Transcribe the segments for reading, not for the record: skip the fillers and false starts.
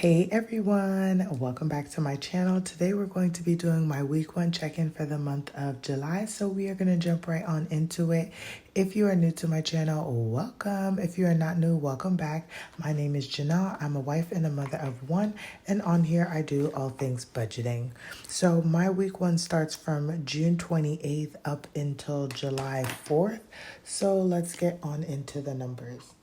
Hey everyone, welcome back to my channel. Today we're going to be doing my week one check-in for the month of July. So we are going to jump right on into it. If you are new to my channel, welcome. If you are not new, welcome back. My name is Janelle. I'm a wife and a mother of one, and on here I do all things budgeting. So my week one starts from June 28th up until July 4th. So let's get on into the numbers.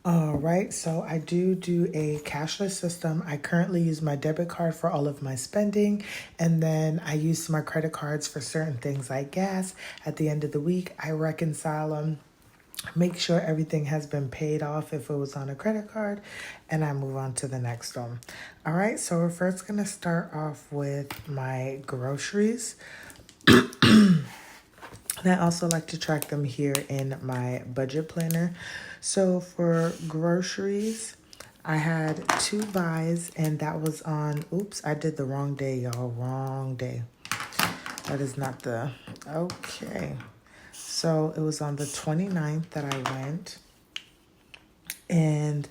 All right, so I do a cashless system. I currently use my debit card for all of my spending, and then I use my credit cards for certain things like gas. At the end of the week, I reconcile them, make sure everything has been paid off if it was on a credit card, and I move on to the next one. All right, so we're first going to start off with my groceries. And I also like to track them here in my budget planner. So for groceries, I had 2 buys, and that was on, oops, I did the wrong day, y'all, wrong day. That is not the, okay. So it was on the 29th that I went, and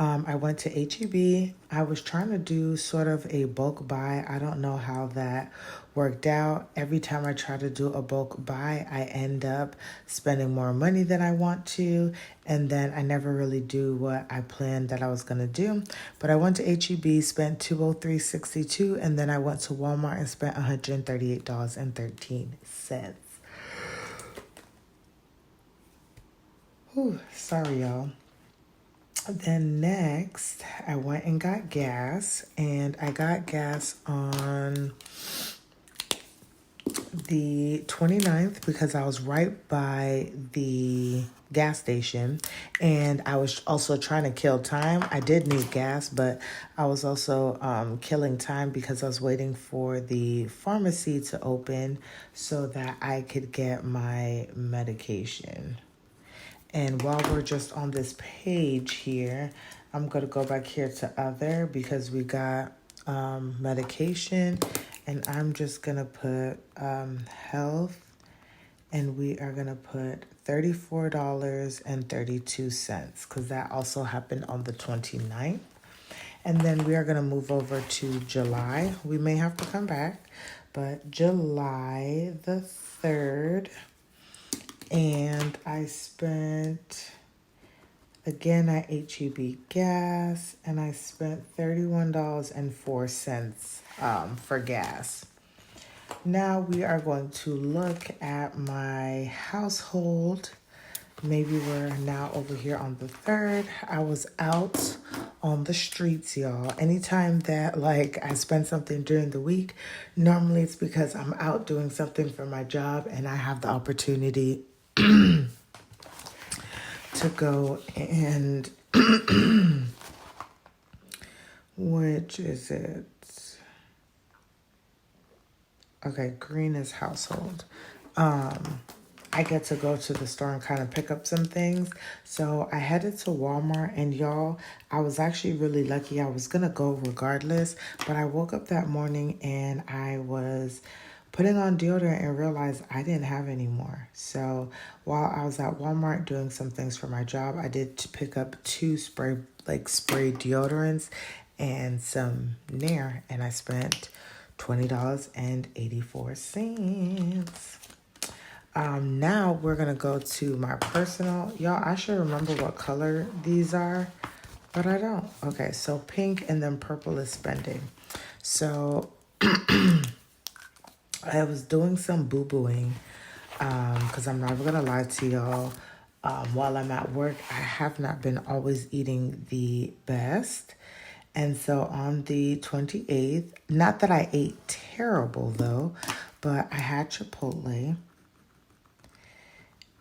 I went to HEB. I was trying to do sort of a bulk buy. I don't know how that worked out. Every time I try to do a bulk buy, I end up spending more money than I want to, and then I never really do what I planned that I was going to do. But I went to HEB, spent $203.62, and then I went to Walmart and spent $138.13. Whew, sorry, y'all. Then next, I went and got gas, and I got gas on the 29th because I was right by the gas station, and I was also trying to kill time. I did need gas, but I was also killing time because I was waiting for the pharmacy to open so that I could get my medication. And while we're just on this page here, I'm going to go back here to other because we got medication, and I'm just going to put health, and we are going to put $34.32 because that also happened on the 29th. And then we are going to move over to July. We may have to come back, but July the 3rd. And I spent, again, at HEB gas, and I spent $31.04 for gas. Now we are going to look at my household. Maybe we're now over here on the 3rd. I was out on the streets, y'all. Anytime that I spend something during the week, normally it's because I'm out doing something for my job and I have the opportunity to go and which is it? Okay, green is household. I get to go to the store and kind of pick up some things. So I headed to Walmart, and y'all, I was actually really lucky. I was going to go regardless, but I woke up that morning and I was putting on deodorant and realized I didn't have any more. So while I was at Walmart doing some things for my job, I did pick up 2 spray deodorants and some Nair, and I spent $20.84. Now we're going to go to my personal. Y'all, I should remember what color these are, but I don't. Okay, so pink and then purple is spending. So I was doing some boo-booing because I'm never going to lie to y'all. While I'm at work, I have not been always eating the best. And so on the 28th, not that I ate terrible though, but I had Chipotle.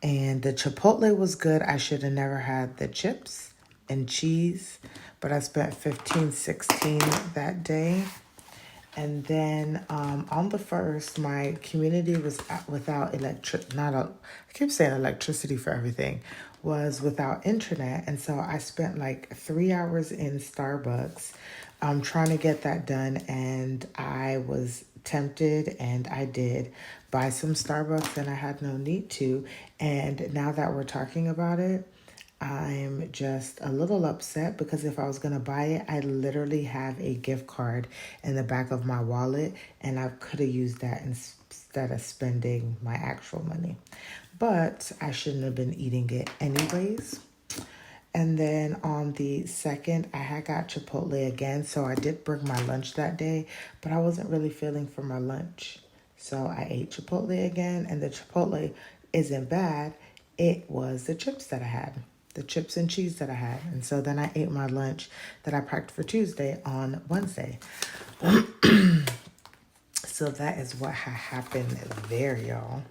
And the Chipotle was good. I should have never had the chips and cheese, but I spent $15.16 that day. And then on the 1st, my community was without I keep saying electricity for everything, was without internet. And so I spent 3 hours in Starbucks trying to get that done. And I was tempted, and I did buy some Starbucks, and I had no need to. And now that we're talking about it, I'm just a little upset because if I was going to buy it, I literally have a gift card in the back of my wallet and I could have used that instead of spending my actual money. But I shouldn't have been eating it anyways. And then on the second, I had got Chipotle again. So I did bring my lunch that day, but I wasn't really feeling for my lunch. So I ate Chipotle again, and the Chipotle isn't bad. It was the chips that I had, the chips and cheese that I had. And so then I ate my lunch that I packed for Tuesday on Wednesday. So that is what happened there, y'all.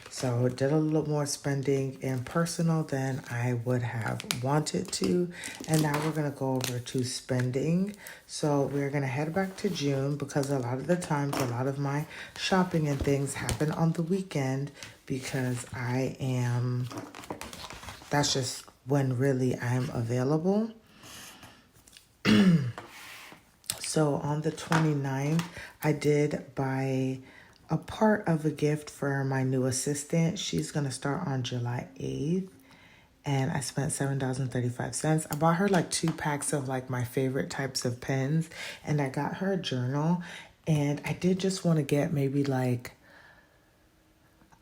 So did a little more spending in personal than I would have wanted to. And now we're going to go over to spending. So we're going to head back to June because a lot of the times, a lot of my shopping and things happen on the weekend because that's just when really I'm available. So on the 29th, I did buy a part of a gift for my new assistant. She's going to start on July 8th. And I spent $7.35. I bought her like 2 packs of like my favorite types of pens. And I got her a journal. And I did just want to get maybe like,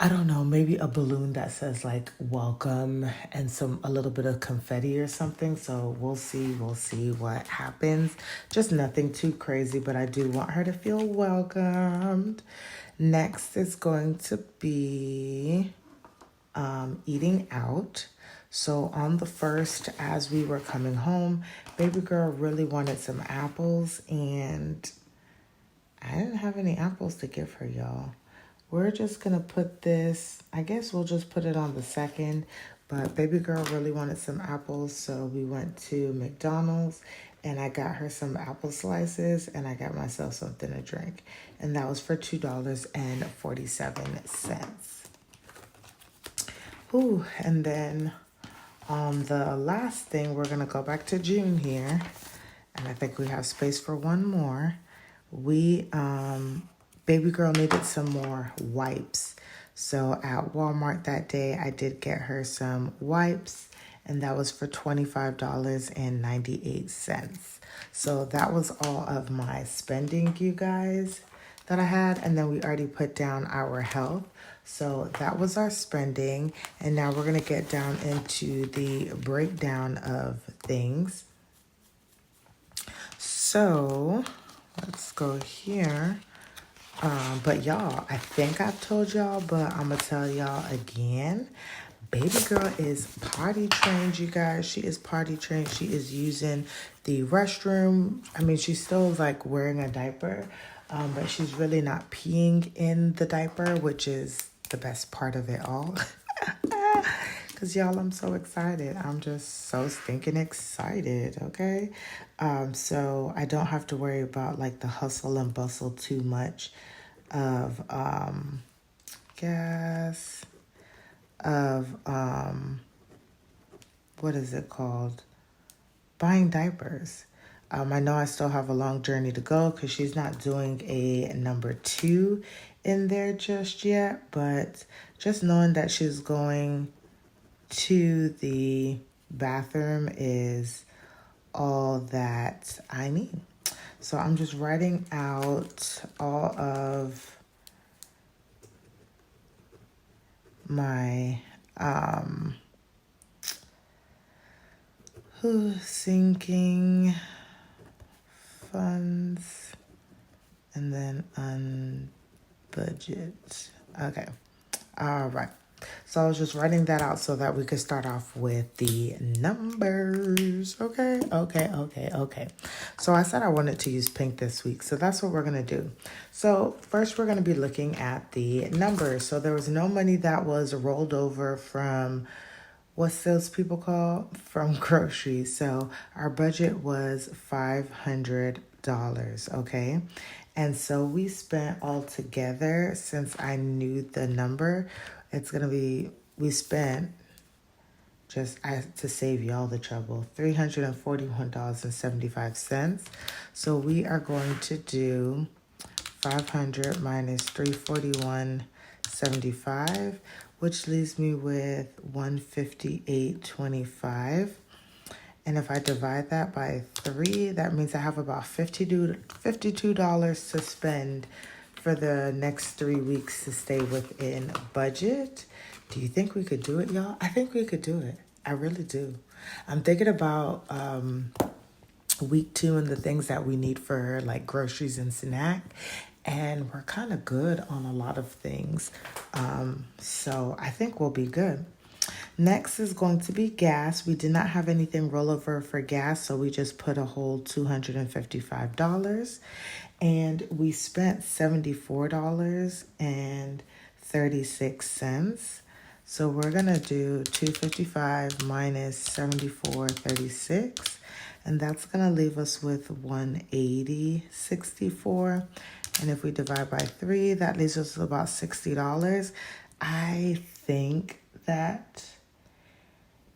I don't know, maybe a balloon that says like welcome and a little bit of confetti or something. So we'll see what happens. Just nothing too crazy, but I do want her to feel welcomed. Next is going to be eating out. So on the 1st, as we were coming home, baby girl really wanted some apples and I didn't have any apples to give her, y'all. We're just going to put this, I guess we'll just put it on the 2nd, but baby girl really wanted some apples, so we went to McDonald's and I got her some apple slices and I got myself something to drink. And that was for $2.47. Ooh, and then on the last thing, we're going to go back to June here. And I think we have space for one more. Baby girl needed some more wipes. So at Walmart that day, I did get her some wipes, and that was for $25.98. So that was all of my spending, you guys, that I had. And then we already put down our health. So that was our spending. And now we're going to get down into the breakdown of things. So let's go here. But y'all, I think I've told y'all, but I'm going to tell y'all again. Baby girl is potty trained, you guys. She is potty trained. She is using the restroom. I mean, she's still like wearing a diaper, but she's really not peeing in the diaper, which is the best part of it all. Because y'all, I'm so excited. I'm just so stinking excited, okay? So I don't have to worry about like the hustle and bustle too much of what is it called? Buying diapers. I know I still have a long journey to go because she's not doing a number 2 in there just yet, but just knowing that she's going to the bathroom is all that I need. So I'm just writing out all of my sinking funds and then budget. Okay. All right. So I was just writing that out so that we could start off with the numbers. Okay. So I said I wanted to use pink this week. So that's what we're going to do. So first we're going to be looking at the numbers. So there was no money that was rolled over from, what's those people call? From groceries. So our budget was $500. Okay. And so we spent all together, since I knew the number, we spent, to save y'all the trouble, $341.75. So we are going to do 500 minus 341.75. $1,275, which leaves me with $158.25. And if I divide that by 3, that means I have about $52 to spend for the next 3 weeks to stay within budget. Do you think we could do it, y'all? I think we could do it. I really do. I'm thinking about week 2 and the things that we need for her, like groceries and snack. And we're kind of good on a lot of things. So I think we'll be good. Next is going to be gas. We did not have anything rollover for gas, so we just put a whole $255. And we spent $74.36. So we're going to do 255 minus 74.36. And that's going to leave us with 180.64. And if we divide by 3, that leaves us with about $60. I think that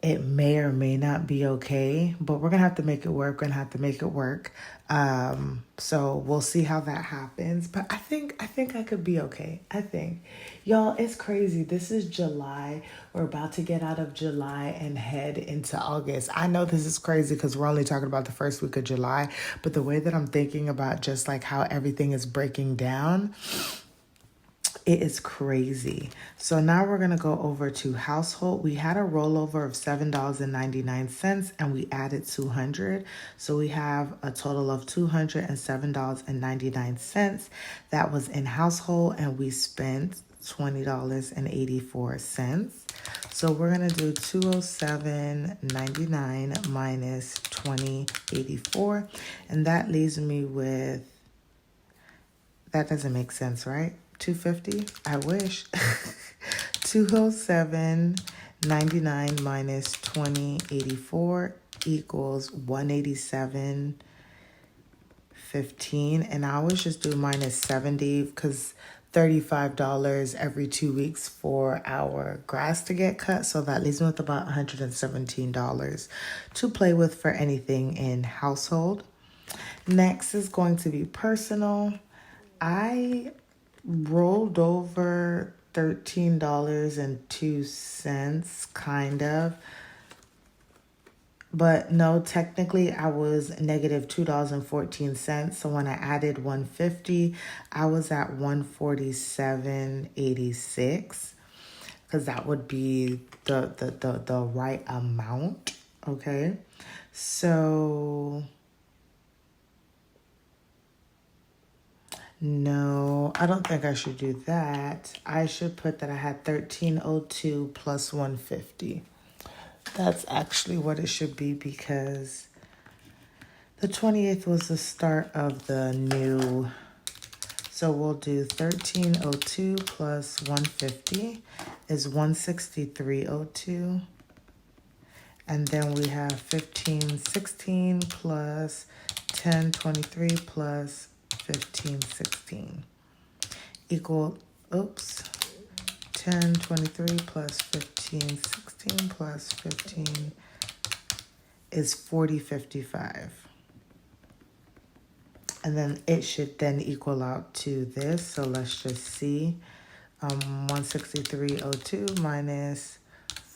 it may or may not be okay, but we're going to have to make it work. So we'll see how that happens. But I think I could be okay. Y'all, it's crazy. This is July. We're about to get out of July and head into August. I know this is crazy because we're only talking about the first week of July, but the way that I'm thinking about just like how everything is breaking down, it is crazy. So now we're going to go over to household. We had a rollover of $7.99 and we added 200. So we have a total of $207.99 that was in household, and we spent $20.84. So we're going to do 207.99 minus 20.84, and that leaves me with, that doesn't make sense, right? 250? I wish. 207.99 minus 20.84 equals 187.15. And I always just do minus 70 because $35 every 2 weeks for our grass to get cut. So that leaves me with about $117 to play with for anything in household. Next is going to be personal. I rolled over $13.02, kind of. But no, technically I was negative $2.14. So when I added $150, I was at $147.86, because that would be the right amount. Okay. So no, I don't think I should do that. I should put that I had 1302 plus 150. That's actually what it should be, because the 28th was the start of the new. So we'll do 1302 plus 150 is 163.02. And then we have 1516 plus 1023 plus 1516 equal, 1023 plus 1516 plus 15 is 40.55. And then it should then equal out to this. So let's just see. 163.02 minus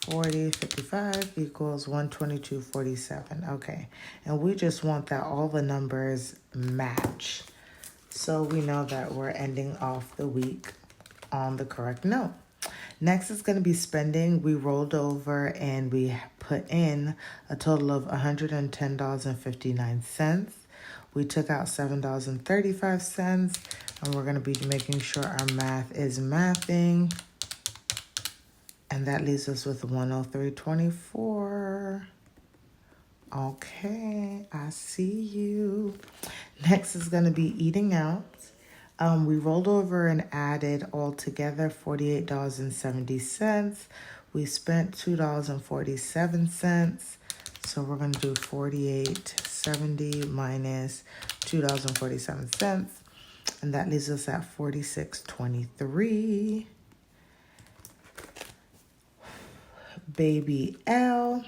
40.55 equals 122.47. Okay. And we just want that all the numbers match, so we know that we're ending off the week on the correct note. Next is going to be spending. We rolled over and we put in a total of $110.59. We took out $7.35, and we're going to be making sure our math is mathing. And that leaves us with 103.24. Okay, I see you. Next is going to be eating out. We rolled over and added all together $48.70. We spent $2.47. So we're going to do $48.70 minus $2.47. And that leaves us at $46.23. Baby L,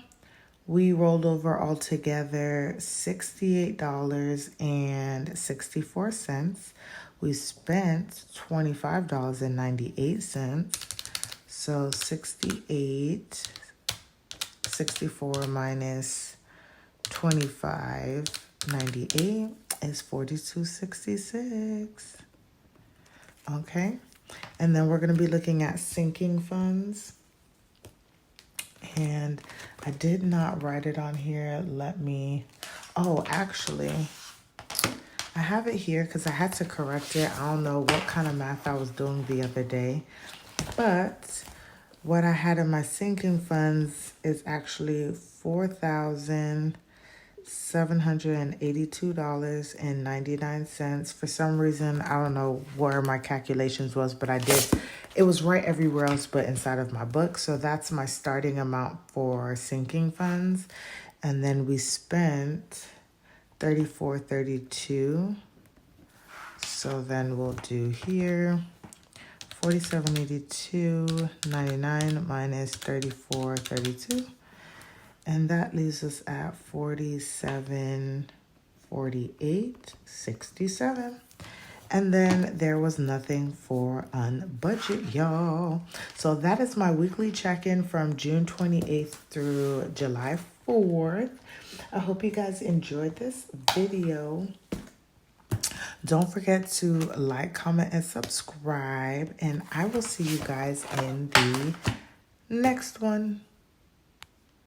we rolled over altogether $68.64. We spent $25.98. So 64 minus 25.98 is 42.66. Okay. And then we're going to be looking at sinking funds. And I did not write it on here. Actually, I have it here because I had to correct it. I don't know what kind of math I was doing the other day. But what I had in my sinking funds is actually $4,782.99. For some reason, I don't know where my calculations was, but it was right everywhere else but inside of my book. So that's my starting amount for sinking funds. And then we spent $34.32. So then we'll do here $47.82.99 minus $34.32. And that leaves us at $47.48.67. And then there was nothing for unbudget, y'all. So that is my weekly check-in from June 28th through July 4th. I hope you guys enjoyed this video. Don't forget to like, comment, and subscribe. And I will see you guys in the next one.